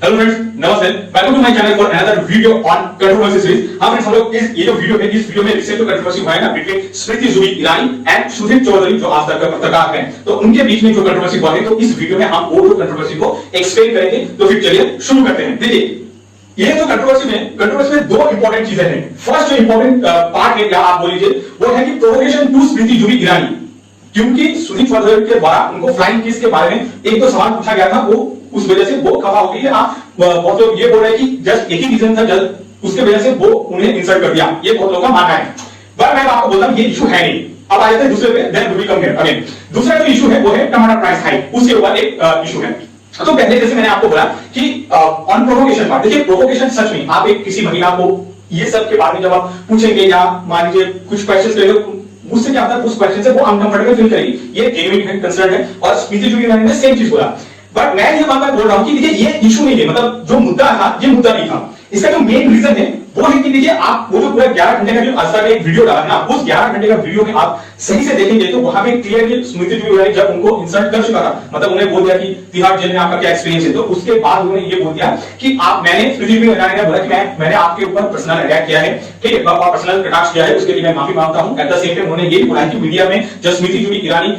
Hello friends, नमस्ते। Welcome to my channel for another video on controversy series. हाँ friends, हम लोग ये जो वीडियो है, इस वीडियो में रिसेंट जो कंट्रोवर्सी हुआ है ना बिटवीन स्मृति जुबिन ईरानी एंड सुदीप चौधरी, जो आज तक का पत्रकार हैं, तो उनके बीच में जो कंट्रोवर्सी हुआ है, तो इस वीडियो में हम वो कंट्रोवर्सी को एक्सप्लेन करेंगे। तो फिर चलिए शुरू करते हैं। देखिए, ये जो कंट्रोवर्सी में दो इंपॉर्टेंट चीजें हैं। फर्स्ट जो इंपॉर्टेंट पार्ट है, या आप बोल लीजिए, वो है कि प्रोवोकेशन टू स्मृति जुबिन ईरानी, क्योंकि सुदीप चौधरी के द्वारा उनको फ्लाइंग किस के बारे में एक दो सवाल पूछा गया था, वो उस वजह से वो खफा हो गई है। बहुत लोग ये बोल रहे हैं कि जस्ट एक ही रीजन था, जस्ट उसके वजह से वो उन्हें इंसल्ट कर दिया, ये बहुत लोगों का मानना है। पर मैं आपको बोलता हूं ये इशू है नहीं। अब आ जाते हैं दूसरे पे, then we come here again. दूसरा जो इशू है वो है टमाटर प्राइस हाइक, उसके ऊपर एक इशू है। तो पहले जैसे मैंने आपको बोला कि ऑन प्रोवोकेशन पार्ट, देखिए प्रोवोकेशन सच में आप एक किसी महिला को ये सब के बारे में जब आप पूछेंगे या मान लीजिए कुछ क्वेश्चंस करेंगे, मुझसे क्या होता है उस क्वेश्चन से वो अनकंफर्टेबल फील करेगी, ये जेन्युइन है, कंसर्न है। और स्मृति जुबिन ईरानी ने सेम चीज बोला। बट मैं ये बात बोल रहा हूं कि देखिए ये इशू नहीं है, मतलब जो मुद्दा था ये मुद्दा नहीं था। इसका जो मेन रीजन है वो है कि देखिए आप वो जो पूरा 11 घंटे का जो आज का एक वीडियो डाला है ना, उस 11 घंटे का वीडियो में आप सही से देखेंगे तो वहां पे क्लियरली स्मृति जुबिन ईरानी जब उनको इंसल्ट कर चुका था, मतलब उन्हें बोल दिया कि तिहाड़ जेल में आपका क्या एक्सपीरियंस है, तो उसके बाद उन्होंने ये बोल दिया कि मैंने स्मृति जुबिन ईरानी ने बोला कि मैंने आपके ऊपर पर्सनल अटैक किया है, ठीक है, पर्सनल कटाक्ष किया है, उसके लिए मैं माफी मांगता हूं। एट द सेम टाइम उन्होंने ये बोला कि मीडिया में जब स्मृति जुबिन ईरानी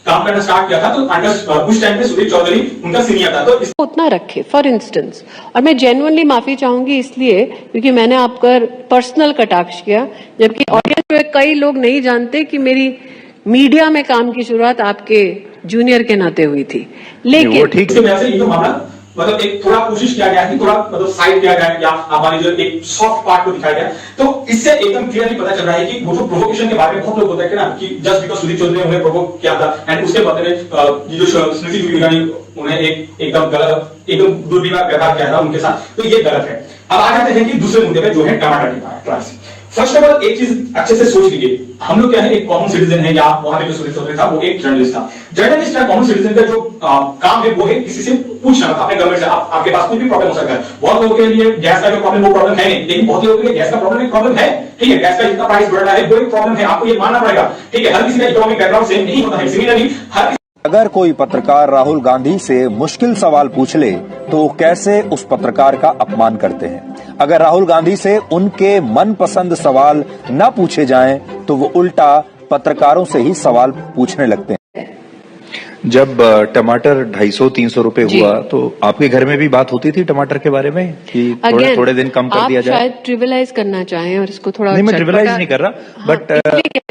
काम करना स्टार्ट किया था तो उस टाइम पे सुदीप चौधरी उनका सीनियर था, तो उतना रखे फॉर इंस्टेंस। और मैं जेन्युइनली माफी चाहूंगी इसलिए क्योंकि मैंने आपका पर्सनल कटाक्ष किया, जबकि ऑडियंस में कई लोग नहीं जानते कि मेरी मीडिया में काम की शुरुआत आपके जूनियर के नाते हुई थी। लेकिन ठीक से वैसे ये जो मामला मतलब एक थोड़ा कोशिश किया गया कि थोड़ा मतलब साइड किया जाए या हमारे जो एक सॉफ्ट पार्ट को दिखाया गया, तो इससे एकदम क्लियरली पता चल रहा है कि वो जो प्रोवोकेशन के बारे में बहुत लोग बोलते हैं ना कि जस्ट बिकॉज़ सुदीप चौधरी ने उन्हें प्रोवोक किया था एंड उसके बदले में ये जो स्मृति जुबिन ईरानी उन्हें एकदम गलत एकदम दुर्व्यवहार व्यवहार किया था उनके साथ, तो ये गलत है। अब आ जाते हैं कि दूसरे मुद्दे पे जो है टमाटर की प्राइस। फर्स्ट ऑफ ऑल एक चीज अच्छे से सोच लीजिए, हम लोग क्या है एक कॉमन सिटीजन है, या वहां पे जो सुदीप चौधरी था वो एक जर्नलिस्ट था। जर्नलिस्ट या कॉमन सिटीजन का जो काम है वो है किसी से पूछना, अपने गवर्नमेंट से आपके पास कोई भी प्रॉब्लम हो सकता है। बहुत लोगों के लिए गैस का जो प्रॉब्लम वो प्रॉब्लम है नहीं, लेकिन बहुत लोगों के लिए गैस का प्रॉब्लम एक प्रॉब्लम है, ठीक है, गैस का जितना प्राइस बढ़ रहा है वो एक प्रॉब्लम है, आपको ये मानना पड़ेगा, ठीक है। हर किसी का इकोनॉमिक बैकग्राउंड सेम नहीं होता है, सिमिलरली हर अगर कोई पत्रकार राहुल गांधी से मुश्किल सवाल पूछ ले तो कैसे उस पत्रकार का अपमान करते हैं। अगर राहुल गांधी से उनके मनपसंद सवाल न पूछे जाएं तो वो उल्टा पत्रकारों से ही सवाल पूछने लगते हैं। जब टमाटर 250-300 रुपए हुआ तो आपके घर में भी बात होती थी टमाटर के बारे में कि थोड़े दिन कम कर दिया जाए? शायद ट्रिविलाइज करना चाहें और इसको थोड़ा नहीं, मैं ट्रिविलाइज नहीं कर रहा, बट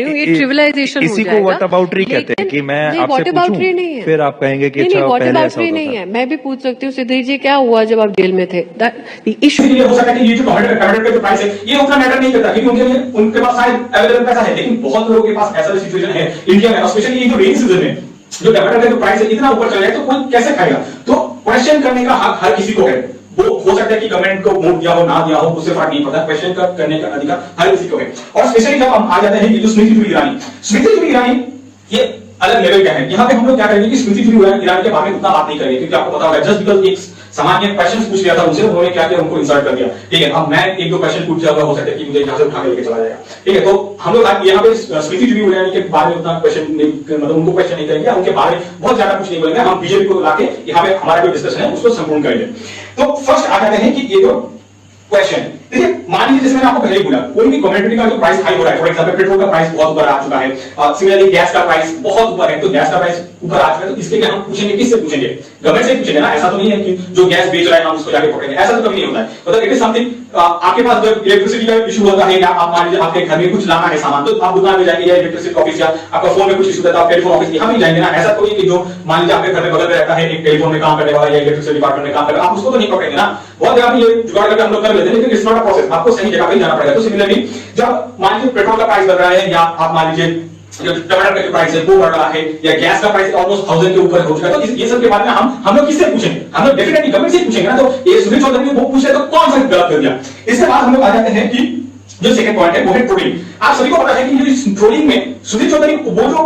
ये ट्रिविलाइजेशन इसी को व्हाट अबाउटरी कहते हैं कि मैं आपसे पूछूं फिर आप कहेंगे कि अच्छा व्हाट पहले अबाउटरी नहीं है। मैं भी पूछ सकती हूँ सिद्धि जी, क्या हुआ जब आप जेल में थे? इशू ये हो सकता है कि ये जो टमाटर का जो प्राइस है ये उतना मैटर नहीं करता, क्योंकि उनके पास शायद अवेलेबल पैसा है, लेकिन बहुत लोगों के पास ऐसा सिचुएशन है इंडिया में, स्पेशली ये जो रेनी सीजन में जो टमाटर का जो प्राइस है इतना ऊपर चला जाए तो कोई कैसे खाएगा। तो क्वेश्चन करने का हक हर किसी को है, वो हो सकता है कि गवर्नमेंट को वोट दिया हो ना दिया हो उससे फर्क नहीं पड़ता, क्वेश्चन करने का अधिकार हर किसी को है। और स्पेशली जब हम आ जाते हैं कि जो स्मृति जुबिन ईरानी ये अलग लेवल का है। यहाँ पे हम लोग क्या करेंगे कि स्मृति जुबिन ईरानी के बारे में उतना बात नहीं करेंगे, क्योंकि आपको पता होगा जस्ट बिकॉज़ एक सामान्य क्वेश्चन पूछ लिया था उनसे, उन्होंने क्या किया, उनको इंसल्ट कर दिया, ठीक है। अब मैं एक दो क्वेश्चन पूछ जाऊंगा, हो सकता है कि मुझे यहाँ से उठा के लेके चला जाएगा, ठीक है। तो हम लोग यहाँ पे स्मृति जुबिन ईरानी के बारे में उतना क्वेश्चन नहीं, मतलब उनको क्वेश्चन नहीं करेंगे, उनके बारे में बहुत ज्यादा कुछ नहीं बोलेंगे, हम बीजेपी को लाके यहाँ पे हमारा जो डिस्कशन है उसको संपूर्ण करेंगे। तो फर्स्ट आ जाते हैं कि ये जो क्वेश्चन, देखिए मान लीजिए जैसे मैंने आपको पहले ही बोला, कोई भी कमोडिटी का जो प्राइस हाई हो रहा है, फॉर एग्जांपल पेट्रोल का प्राइस बहुत ऊपर आ चुका है, सिमिलरली गैस का प्राइस बहुत ऊपर है, तो गैस का प्राइस ऊपर आ चुका है, तो इसके लिए हम पूछेंगे, किससे पूछेंगे? गवर्नमेंट से पूछेंगे ना। ऐसा तो नहीं है कि जो गैस बेच रहा है हम उसको जाके पकड़ेंगे, ऐसा तो कभी नहीं होता है। मतलब इट इज समथिंग, आपके पास जब इलेक्ट्रिसिटी का इशू होता है या आप मान लीजिए आपके घर में कुछ लाना है सामान, तो आप दुकान में जाएंगे या इलेक्ट्रिसिटी ऑफिस या आपका फोन में कुछ इशू होता है, आप टेलीफोन ऑफिस यहाँ भी जाएंगे ना। ऐसा कोई कि जो मान लीजिए आपके घर में बगल में रहता है एक टेलीफोन में काम करने वाला या इलेक्ट्रिसिटी डिपार्टमेंट में काम कर रहा है, आप उसको तो नहीं पकड़ेंगे ना। बहुत जगह ये जुगाड़ करके हम लोग कर लेते हैं, लेकिन इट्स नॉट अ प्रोसेस, आपको सही जगह पे जाना पड़ेगा। तो सिमिलरली जब मान लीजिए पेट्रोल का प्राइस बढ़ रहा है या आप मान लीजिए जो टमाटर का जो प्राइस है वो बढ़ रहा है या गैस का प्राइस ऑलमोस्ट 1000 के ऊपर हो चुका है, तो ये सब के बारे में हम लोग किससे पूछेंगे? हम लोग डेफिनेटली गवर्नमेंट से पूछेंगे ना। तो ये सुदीप चौधरी ने वो पूछे तो कौन सा गलत कर दिया? इसके बाद हम लोग आ जाते हैं कि जो सेकंड पॉइंट है वो है ट्रोलिंग। आप सभी को पता है कि ये ट्रोलिंग में सुदीप चौधरी वो जो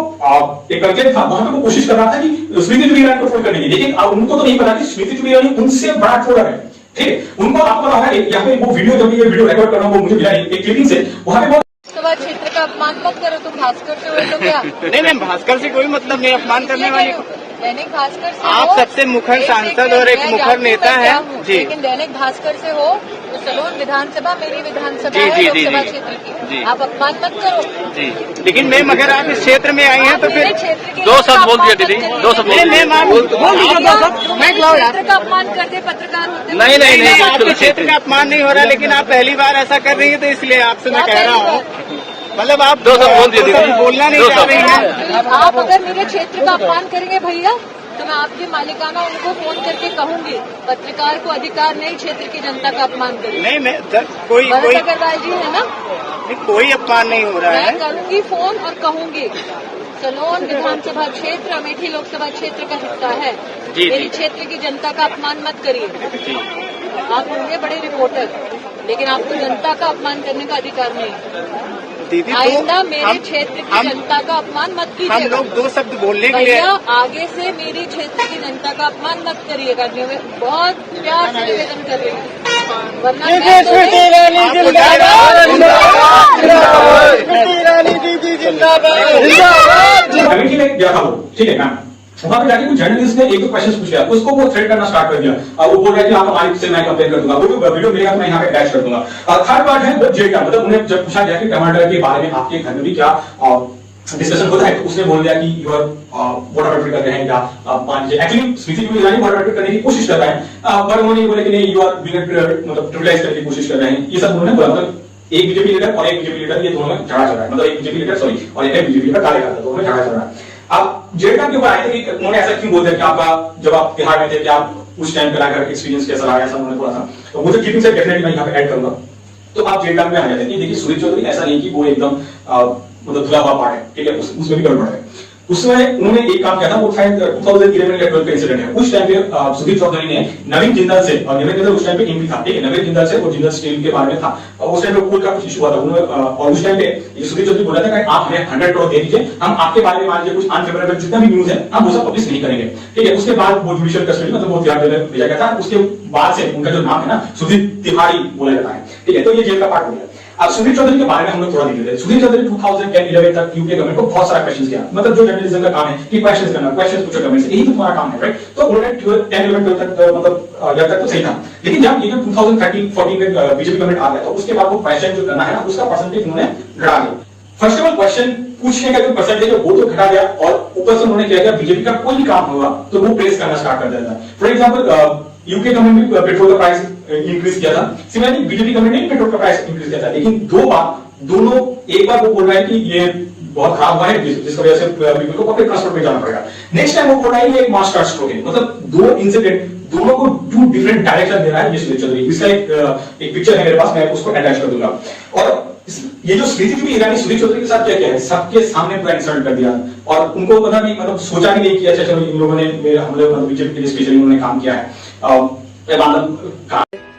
एक कंटेंट था वहां पे वो कोशिश कर रहा था कि स्मृति जुबिन ईरानी को ट्रोल करने की, लेकिन उनको तो नहीं पता कि स्मृति जुबिन ईरानी उनसे बड़ा ट्रोलर है, ठीक है। उनको आपको पता होगा, यहाँ पे वो वीडियो जब ये वीडियो रिकॉर्ड कर रहा हूं वो मुझे मिला एक क्लिपिंग से, वहां पे क्षेत्र का अपमान मत करो, तुम भास्कर से हुए तो क्या? नहीं, भास्कर से कोई मतलब नहीं, अपमान करने वाली दैनिक भास्कर से आप हो, सबसे मुखर एक सांसद सेकंड, और एक मैं मुखर जानती हूँ नेता मैं है। क्या हूँ, जी। लेकिन दैनिक भास्कर से हो तो सलोन विधानसभा मेरी विधानसभा जी, है जी, लोकसभा जी, क्षेत्र जी। की, आप अपमान मत करो। जी, लेकिन मैम अगर आप इस क्षेत्र में आई हैं तो मेरे फिर क्षेत्र के दो लोगों शब्द का बोल दिया अपमान दीदी, मत करिए। दो शब्द बोल मैम आप बोल दीजिए दो शब्द। मैं लाओ यार। क्षेत्र का अपमान करते पत्रकार होते नहीं नहीं नहीं, आपके क्षेत्र का अपमान नहीं हो रहा, लेकिन आप पहली बार ऐसा कर रही है तो इसलिए आपसे मैं कह रहा हूँ, मतलब आप दो शब्द बोल दिए दीदी, बोलना नहीं चाह रही हैं। आप अगर मेरे क्षेत्र का अपमान करेंगे भैया तो मैं आपकी मालिकाना उनको फोन करके कहूंगी, पत्रकार को अधिकार नहीं क्षेत्र की जनता का अपमान करें। नहीं मैं कोई भरत अग्रवाल जी है ना, कोई अपमान नहीं हो रहा है। मैं करूंगी फोन और कहूंगी सलोन विधानसभा क्षेत्र अमेठी लोकसभा क्षेत्र का हिस्सा है, जी, मेरी जी। क्षेत्र की जनता का अपमान मत करिए। आप होंगे बड़े रिपोर्टर, लेकिन आपको जनता का अपमान करने का अधिकार नहीं। दीदी आइंदा मेरे क्षेत्र की जनता का अपमान मत हम कीजिएगा। लोग दो शब्द बोलने के लिए भैया आगे से मेरी क्षेत्र की जनता का अपमान मत करिएगा, बहुत प्यार से निवेदन कर रही हूँ, वरना मैं तो अमेठी में गया था वो, ठीक है मैम, वहां पे जाके कुछ जर्नलिस्ट ने एक दो क्वेश्चन पूछ लिया, उसको वो थ्रेट करना स्टार्ट कर दिया, वो बोल रहा है कि आपका मालिक से मैं कंप्लेन कर दूंगा, वो वीडियो मिलेगा तो मैं यहाँ पे अटैच कर दूंगा। थर्ड पार्ट है जेटा, मतलब उन्हें जब पूछा गया कि टमाटर के बारे में आपके घर में भी क्या डिस्कशन होता है, तो उसने बोल दिया कि यू आर वाटर बैटरी कर रहे हैं क्या मान लीजिए, actually Smriti Irani water battery करने की कोशिश कर रहे हैं, पर उन्होंने बोला कि नहीं यू आर मतलब ट्रिविलाइज करने की कोशिश कर रहे हैं, ये सब उन्होंने बोला। मतलब एक बीजेपी लीडर और एक बीजेपी लीडर, ये दोनों में झगड़ा चल रहा है, मतलब एक बीजेपी लीडर सॉरी और एक बीजेपी लीडर काले करता, दोनों में झगड़ा चल रहा है। आप जेटा के ऊपर आए थे कि उन्होंने ऐसा क्यों बोल दिया कि आपका जब आप बिहार में थे कि आप उस टाइम पे लाकर एक्सपीरियंस कैसा रहा, ऐसा उन्होंने बोला था, तो मुझे क्लिपिंग से डेफिनेटली मैं यहाँ पे ऐड करूंगा, तो आप जेटा में आ जाते हैं। देखिए सुरेश चौधरी ऐसा नहीं कि वो एकदम मतलब धुला हुआ पार्ट है, ठीक है, उसमें भी गड़बड़ है। उसमें उन्होंने एक काम किया था, वो शायद 2011 या 12 का इंसिडेंट है, उस टाइम पे सुधीर चौधरी ने नवीन जिंदल से, और नवीन जिंदल उस टाइम पे एमपी था, ठीक है, नवीन जिंदल से, वो जिंदल स्टील के बारे में था, और उस टाइम पे कोल का कुछ इशू हुआ था, उन्होंने और उस टाइम पे ये सुधीर चौधरी बोला था कि आप हमें 100 करोड़ दे दीजिए, हम आपके बारे में मान लीजिए कुछ अनफेवरेबल जितना भी न्यूज है हम वो सब पब्लिश नहीं करेंगे, ठीक है। उसके बाद वो जुडिशियल कस्टडी मतलब वो तिहाड़ जेल में भेजा गया था, उसके बाद से उनका जो नाम है ना सुधीर तिवारी बोला जाता है, ठीक है, तो ये जेल का पार्ट हो गया। अब सुधीर चौधरी के बारे में हम लोग थोड़ा देख लेते हैं। सुधीर चौधरी 2010-11 तक यूपीए गवर्नमेंट को बहुत सारा क्वेश्चन किया, मतलब जो जर्नलिज्म का काम है कि क्वेश्चन करना, क्वेश्चन पूछो गवर्नमेंट से, यही तो तुम्हारा काम है, राइट। तो उन्होंने 10-11 तक मतलब जब तक तो सही था, लेकिन जब ये जो 2013-14 में बीजेपी गवर्नमेंट आ गया, तो उसके बाद वो क्वेश्चन जो करना है ना उसका परसेंटेज उन्होंने घटा दिया। फर्स्ट ऑफ ऑल क्वेश्चन पूछने का जो परसेंटेज है वो तो घटा गया, और ऊपर से उन्होंने क्या किया, बीजेपी का कोई भी काम होगा तो वो प्रेस करना स्टार्ट कर देता है। फॉर एग्जाम्पल यूके गवर्नमेंट भी पेट्रोल का प्राइस इंक्रीज किया था, सिमिलरली बीजेपी गवर्नमेंट ने पेट्रोल का प्राइस इंक्रीज किया था, लेकिन दोनों एक बार वो बोल रहा है कि ये बहुत खराब हुआ है जिसकी वजह से पीपल को पब्लिक ट्रांसपोर्ट पे जाना पड़ेगा, नेक्स्ट टाइम वो बोल रहा है ये एक मास स्ट्रोक है, मतलब दो इंसिडेंट दोनों को टू डिफरेंट डायरेक्शन दे रहा है ये सुधीर चौधरी। इसका एक पिक्चर है मेरे पास, मैं उसको अटैच कर दूंगा। और ये जो स्मृति ईरानी सुधीर चौधरी के साथ क्या किया है, सबके सामने पूरा इंसल्ट कर दिया, और उनको पता नहीं मतलब सोचा भी नहीं किया, अच्छा चलो इन लोगों ने मेरे हमले मतलब बीजेपी के लिए स्पेशली उन्होंने काम किया है।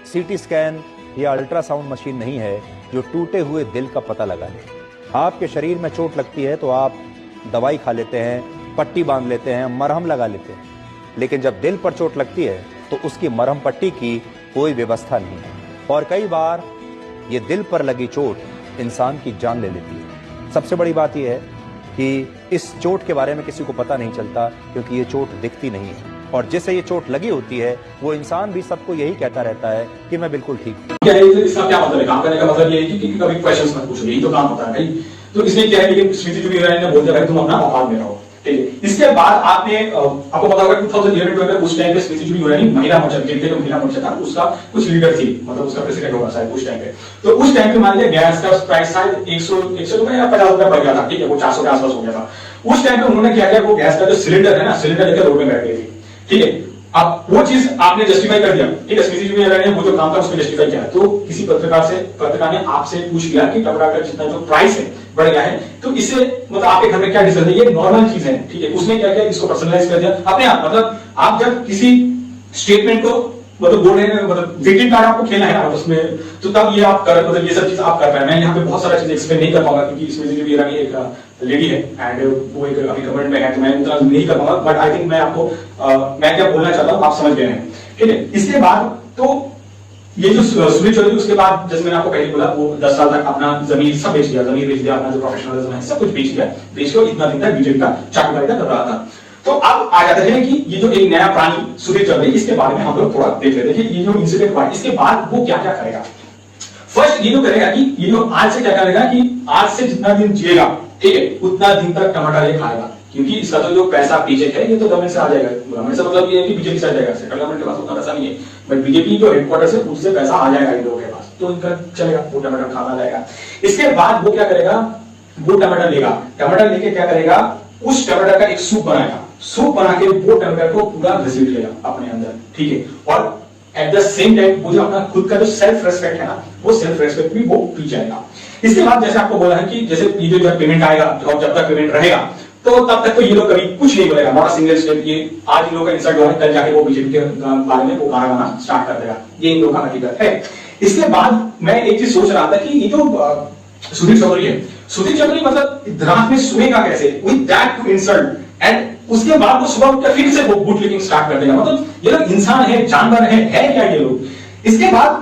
सीटी स्कैन या अल्ट्रासाउंड मशीन नहीं है जो टूटे हुए दिल का पता लगा ले। आपके शरीर में चोट लगती है तो आप दवाई खा लेते हैं, पट्टी बांध लेते हैं, मरहम लगा लेते हैं, लेकिन जब दिल पर चोट लगती है तो उसकी मरहम पट्टी की कोई व्यवस्था नहीं है, और कई बार ये दिल पर लगी चोट इंसान की जान ले लेती है। सबसे बड़ी बात यह है कि इस चोट के बारे में किसी को पता नहीं चलता, क्योंकि ये चोट दिखती नहीं है, और जिसे ये चोट लगी होती है वो इंसान भी सबको यही कहता रहता है कि मैं बिल्कुल ठीक हूं। क्या है इसका क्या मतलब है, काम करने का मतलब ये है कि कभी क्वेश्चंस मत पूछो, यही तो काम होता है भाई। तो इसने क्या है, लेकिन स्मृति ईरानी ने बोल दिया भाई तुम अपना औकात में रहो, ठीक है। इसके बाद आपने आपको पता होगा 2011-12 उस टाइम पे स्मृति ईरानी महिला मोर्चा जो महिला मोर्चा था उसका कुछ लीडर थी, मतलब उसका प्रेसिडेंट होगा शायद उस टाइम पे। तो उस टाइम पे मान लीजिए गैस का प्राइस शायद 100 रुपए या 50 रुपए बढ़ गया था, ठीक है, वो 400 के आसपास हो गया था। उस टाइम पे उन्होंने क्या किया, वो गैस का जो सिलेंडर है ना, सिलेंडर लेकर रोड में बैठ गई थी, ठीक है। अब वो चीज आपने जस्टिफाई कर दिया, ठीक है, स्मृति ईरानी ने वो जो काम था उसको जस्टिफाई किया, तो किसी पत्रकार ने आपसे पूछ लिया कि टमाटर का जितना जो प्राइस है बढ़ गया है, तो इससे मतलब आपके घर में क्या डिसीजन है, ये नॉर्मल चीज है, ठीक है। उसने क्या किया, इसको पर्सनलाइज कर दिया अपने आप, मतलब आप जब किसी स्टेटमेंट को मतलब बोल रहे हैं, मतलब विक्टिम कार्ड आपको खेलना है ना उसमें, तो तब ये आप कर मतलब ये सब चीज आप कर रहे हैं। मैं यहाँ पे बहुत सारा चीज एक्सप्लेन नहीं कर पाऊंगा क्योंकि इसमें ईरानी एक लेडी है एंड वो एक अभी गवर्नमेंट में है, तो मैं उतना नहीं कर पाऊंगा, बट आई थिंक मैं आपको मैं क्या बोलना चाहता हूँ आप समझ गए हैं, ठीक है। इसके बाद तो ये जो सुधीर चौधरी उसके बाद जैसे मैंने आपको पहले बोला वो 10 साल तक अपना जमीन सब बेच दिया, जमीन बेच दिया, अपना जो प्रोफेशनलिज्म है सब कुछ बेच दिया, बेच के इतना दिन तक बीजेपी का चाटुकारिता कर रहा था। तो अब आ जाते हैं कि ये जो एक नया प्राणी सुधीर चौधरी, इसके बारे में हम लोग थोड़ा देख लेते हैं कि ये जो इंसिडेंट हुआ इसके बाद वो क्या क्या करेगा। फर्स्ट ये जो करेगा कि ये जो आज से क्या करेगा कि आज से जितना दिन जिएगा, ठीक है, उतना दिन तक टमाटर ये खाएगा, क्योंकि इसका तो जो पैसा पीछे है ये तो गवर्नमेंट से आ जाएगा। गवर्नमेंट से मतलब ये है कि बीजेपी से आ जाएगा, सेंट्रल गवर्नमेंट के पास उतना पैसा नहीं है, बट बीजेपी जो हेडक्वार्टर से उससे पैसा आ जाएगा इन लोगों के पास, तो इनका चलेगा, वो टमाटर खाना जाएगा। इसके बाद वो क्या करेगा, वो टमाटर लेगा, टमाटर लेके क्या करेगा, उस टमाटर का एक सूप बनाएगा, सूप बना के वो टमाटर को पूरा घसीट लेगा अपने अंदर, ठीक है, और एट द सेम टाइम वो जो अपना खुद का जो सेल्फ रेस्पेक्ट है ना, वो सेल्फ रेस्पेक्ट भी वो पी जाएगा। इसके बाद जैसे आपको बोला है कि जैसे ये जो पेमेंट आएगा और जब तक पेमेंट रहेगा तो तब तक तो ये लोग कभी कुछ नहीं बोलेगा, नॉट अ सिंगल स्टेप। ये आज इन लोगों का इंसल्ट हुआ है, कल जाके वो बीजेपी के बारे में वो गाना गाना स्टार्ट कर देगा, ये इन लोगों का हकीकत है। इसके बाद मैं एक चीज सोच रहा था कि ये जो सुधीर चौधरी है, सुधीर चौधरी मतलब रात में सोएगा कैसे, with that to insult, and उसके बाद वो सुबह उठकर फिर से वो बूट लिकिंग स्टार्ट कर देगा। मतलब ये लोग इंसान है, जानवर है क्या ये लोग। इसके बाद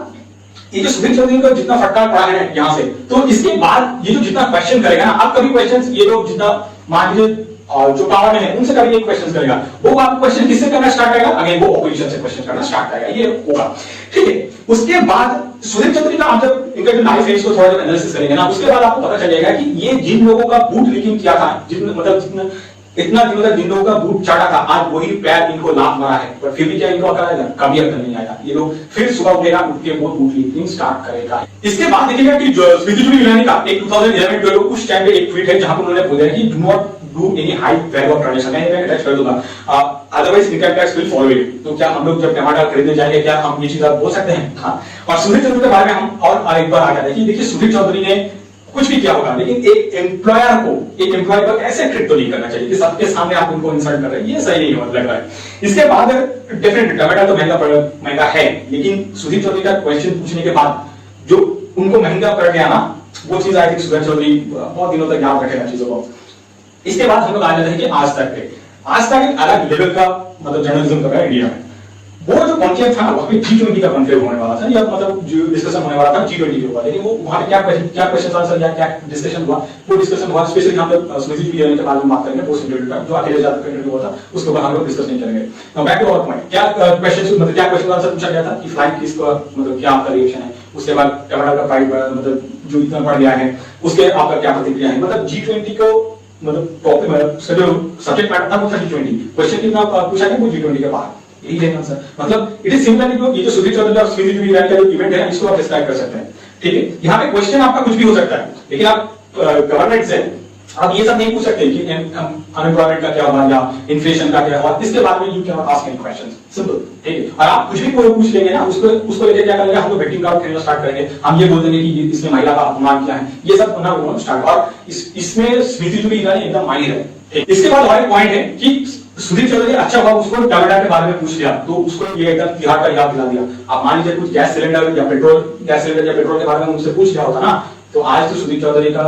ये जो सुधीर चौधरी का जितना फटकार पड़ा है यहाँ से, तो इसके बाद ये जो जितना क्वेश्चन करेगा ना, आप कभी क्वेश्चन ये लोग जितना मान लीजिए जो पावर में है उनसे कभी एक क्वेश्चन करेगा, वो आप क्वेश्चन किससे करना स्टार्ट करेगा, अगेन वो ऑपोजिशन से क्वेश्चन करना स्टार्ट करेगा, ये होगा, ठीक है। उसके बाद सुधीर चौधरी का आप जब इनका जो लाइफ है इसको थोड़ा जब एनालिसिस करेंगे ना, उसके बाद आपको पता चल जाएगा कि ये जिन लोगों का बूट लीकिंग किया था, जितना इतना दिनों तक जिन लोगों का बूट चाटा था, आज वही पैर इनको लात मारा है, पर फिर भी क्या इनको अकल आएगा, कभी अकल नहीं आएगा। ये लोग फिर सुबह उठेगा, उठ के वो बूट लीकिंग स्टार्ट करेगा। इसके बाद देखिएगा कि स्मृति जुबिली ईरानी का एक 2011 में उस टाइम पे एक ट्वीट है जहां पर उन्होंने बोला है कि do not do any high value of transaction, मैं अटैच कर दूंगा, otherwise income tax will follow it. तो क्या हम लोग जब टमाटर खरीदने जाएंगे क्या हम ये चीज आप बोल सकते हैं? हाँ। और सुधीर चौधरी के बारे में हम और एक बार आ जाते हैं कि देखिए सुधीर चौधरी ने कुछ भी किया होगा, लेकिन एक एम्प्लॉयर को, एक एम्प्लॉय को ऐसे ट्रीट तो नहीं करना चाहिए कि सबके सामने आप उनको इंसल्ट कर रहे हैं, ये सही नहीं लग रहा है। इसके बाद डेफिनेटली टमाटर तो महंगा है, लेकिन सुधीर चौधरी का क्वेश्चन पूछने के बाद जो उनको महंगा पड़ गया ना, वो चीज आई थिंक सुधीर चौधरी बहुत दिनों तक याद रखेगा चीजों को। इसके बाद हम लोग आ जाते हैं कि आज तक पे, आज तक एक अलग लेवल का मतलब जर्नलिज्म कर रहा है इंडिया में। वो जो कॉन्क्लेव था वहां पे G20 का कॉन्क्लेव होने वाला था, या मतलब जो डिस्कशन होने वाला था G20 के ऊपर, लेकिन वो वहां पे क्या क्वेश्चन आंसर या क्या डिस्कशन हुआ, वो डिस्कशन हुआ स्पेशली हम लोग स्मृति जुबिली के बारे में बात करेंगे, पोस्ट इंटरव्यू का जो अखिलेश यादव का इंटरव्यू हुआ था उसके ऊपर हम लोग डिस्कस नहीं करेंगे। Now back to our point, क्या क्वेश्चन मतलब क्या क्वेश्चन आंसर पूछा गया था कि फ्लाइट किस का मतलब क्या आपका रिएक्शन है, उसके बाद टमाटर का प्राइस मतलब जो इतना बढ़ गया है उसके आपका क्या प्रतिक्रिया है। मतलब G20 को मतलब टॉपिक सब्जेक्ट मैटर था वो था G20, क्वेश्चन कितना पूछा गया वो G20 के बाहर, यही है आंसर। मतलब इट इज सिमिलर टू ये जो सुधीर चौधरी और स्मृति जुबिली ईरानी का जो इवेंट है इसको आप डिस्क्राइब कर सकते हैं, ठीक है। यहाँ पे क्वेश्चन आपका कुछ भी हो सकता है, लेकिन आप गवर्नमेंट से आप ये सब नहीं पूछ सकते कि अनएम्प्लॉयमेंट का क्या हुआ या इन्फ्लेशन का क्या हुआ, इसके बारे में you can not ask any question, simple, ठीक है। और आप कुछ भी पूछ लेंगे ना, उसको लेके क्या करेंगे, हम लोग वेटिंग कार्ड खरीदना स्टार्ट करेंगे, हम ये बोल देंगे कि इसमें महिला का अपमान किया है, ये सब होना वो स्टार्ट। और इसमें स्मृति जुबिली ईरानी एकदम माहिर है। इसके बाद और एक पॉइंट है कि सुधीर चौधरी अच्छा हुआ उसको टमाटर के बारे में पूछ लिया, तो उसको ये एकदम तिहाड़ का याद दिला दिया। आप मान लीजिए कुछ गैस सिलेंडर या पेट्रोल के बारे में उनसे पूछ लिया होता ना, तो आज तो सुधीर चौधरी का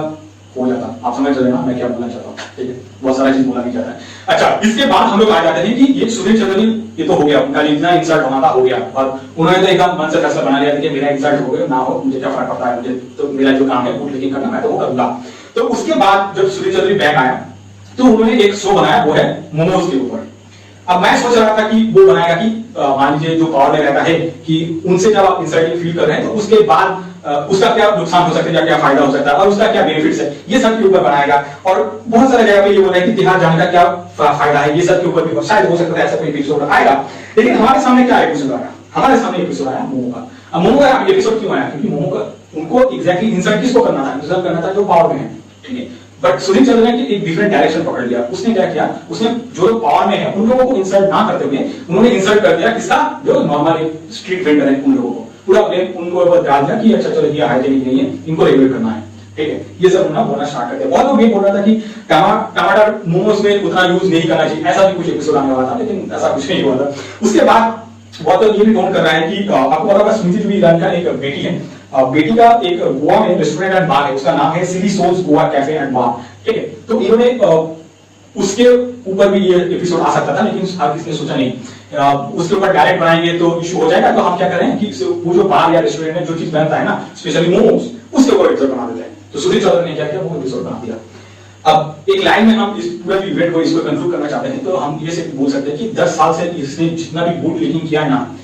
हो जाता। आप समझ रहे हैं ना मैं क्या बोलना चाहता हूँ, ठीक है, बहुत सारा चीज बोला नहीं चाहता है। अच्छा, इसके बाद हम लोग आ जाते हैं कि ये सुधीर चौधरी ये तो हो गया, उनका इतना इंसल्ट होना था हो गया, और उन्होंने तो एकदम मन से फैसला बना लिया कि मेरा इंसल्ट हो गया ना हो, मुझे क्या फर्क पड़ता है, मुझे तो मेरा जो काम है बूट लीकिंग करना है तो वो करूंगा। तो उसके बाद जब सुधीर चौधरी बैक आया तो उन्होंने एक शो बनाया, वो है मोमोज के ऊपर। अब मैं सोच रहा था कि वो बनाएगा कि मान लीजिए जो पावर में रहता है कि उनसे जब आप इंसल्टिंग फील कर रहे हैं तो उसके बाद उसका क्या नुकसान हो सकता है या क्या फायदा हो सकता है और उसका क्या बेनिफिट्स है, ये सब के ऊपर बनाएगा। और बहुत सारे जगह पे ये बोल रहे हैं कि तिहाड़ जाने का क्या फायदा है, ये सब के ऊपर भी शायद हो सकता है ऐसा कोई एपिसोड आएगा। लेकिन हमारे सामने क्या एपिसोड आया, हमारे सामने एपिसोड आया मोमो का। अब मोमो का एपिसोड क्यों आया, क्योंकि मोमो का उनको एग्जैक्टली इंसल्ट किसको करना था, इंसल्ट करना था जो पावर में है, ठीक है। बट सुधीर चौधरी ने एक डिफरेंट डायरेक्शन पकड़ लिया। उसने क्या किया, उसने जो लोग पावर में है उन लोगों को इंसल्ट ना करते हुए उन्होंने इंसल्ट कर दिया किसका, जो नॉर्मल स्ट्रीट वेंडर है उन लोगों को, पूरा ब्लेम उनको ऊपर डाल दिया कि अच्छा चलो ये हाइजीनिक नहीं है, इनको रेगुलेट करना है, ठीक है। ये सब उन्होंने बोलना स्टार्ट कर दिया। बहुत लोग ये बोल रहा था कि टमाटर मोमोज में उतना यूज नहीं करना चाहिए, ऐसा भी कुछ एपिसोड आने वाला था, लेकिन ऐसा कुछ नहीं हुआ था। उसके बाद बहुत लोग ये भी नोट कर रहा है कि आपको पता होगा स्मृति जुबिली ईरानी का एक बेटी है, बेटी का एक गोवा में रेस्टोरेंट एंड बार है, उसका नाम है Silly Souls Goa cafe and बार, ठीक है। तो इन्होंने उसके ऊपर भी ये एपिसोड आ सकता था, लेकिन हर किसी ने सोचा नहीं उसके ऊपर डायरेक्ट बनाएंगे तो इशू हो जाएगा, तो हम क्या करें कि वो जो बार या रेस्टोरेंट में जो चीज बनता है ना, स्पेशली मोमोज, उसके ऊपर एपिसोड बना देते हैं। तो सुधीर चौधरी ने क्या किया, वो एपिसोड बना दिया। अब एक लाइन में हम इस पूरे इवेंट को इसको कंक्लूड करना चाहते हैं, तो हम ये से बोल सकते हैं कि 10 साल से इसने जितना भी बूट लीकिंग किया है ना,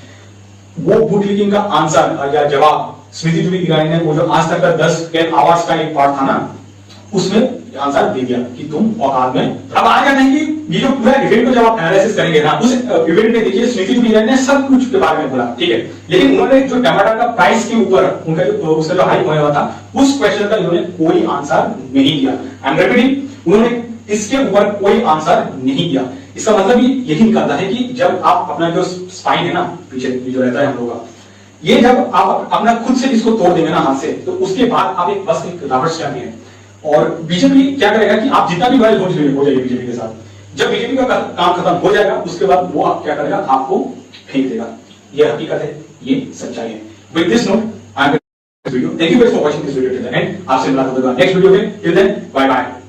वो बूट लीकिंग का आंसर या जवाब स्मृति ईरानी ने वो जो आज तक का 10 आवर्स का एक पार्ट था ना, उसमें आंसर दे दिया कि तुम औकात में। अब आ जाते हैं कि ये जो पूरा इवेंट को जब आप एनालिसिस करेंगे ना, उस इवेंट में देखिए स्मृति ईरानी ने सब कुछ के बारे में बोला, ठीक है, लेकिन उन्होंने जो टमाटर का प्राइस के ऊपर उनका जो उसका जो हाइप होने वाला था, उस क्वेश्चन का इन्होंने कोई आंसर नहीं दिया। आई एम रिपीटिंग, उन्होंने इसके ऊपर कोई आंसर नहीं दिया। इसका मतलब यही निकलता है कि जब आप अपना जो स्पाइन है ना, पीछे जो रहता है हम लोग का, ये जब आप अपना खुद से इसको तोड़ देंगे ना हाथ से, तो उसके बाद आप एक बस एक रबड़ स्टैम्प है। और बीजेपी क्या करेगा कि आप जितना भी वायरल हो जाएगी बीजेपी के साथ, जब बीजेपी का काम खत्म हो जाएगा उसके बाद वो आप क्या करेगा, आपको फेंक देगा। ये हकीकत है, ये सच्चाई है। With this note I am video, thank you for watching this video till the end. आपसे मुलाकात होगा नेक्स्ट वीडियो में, टिल देन बाय बाय।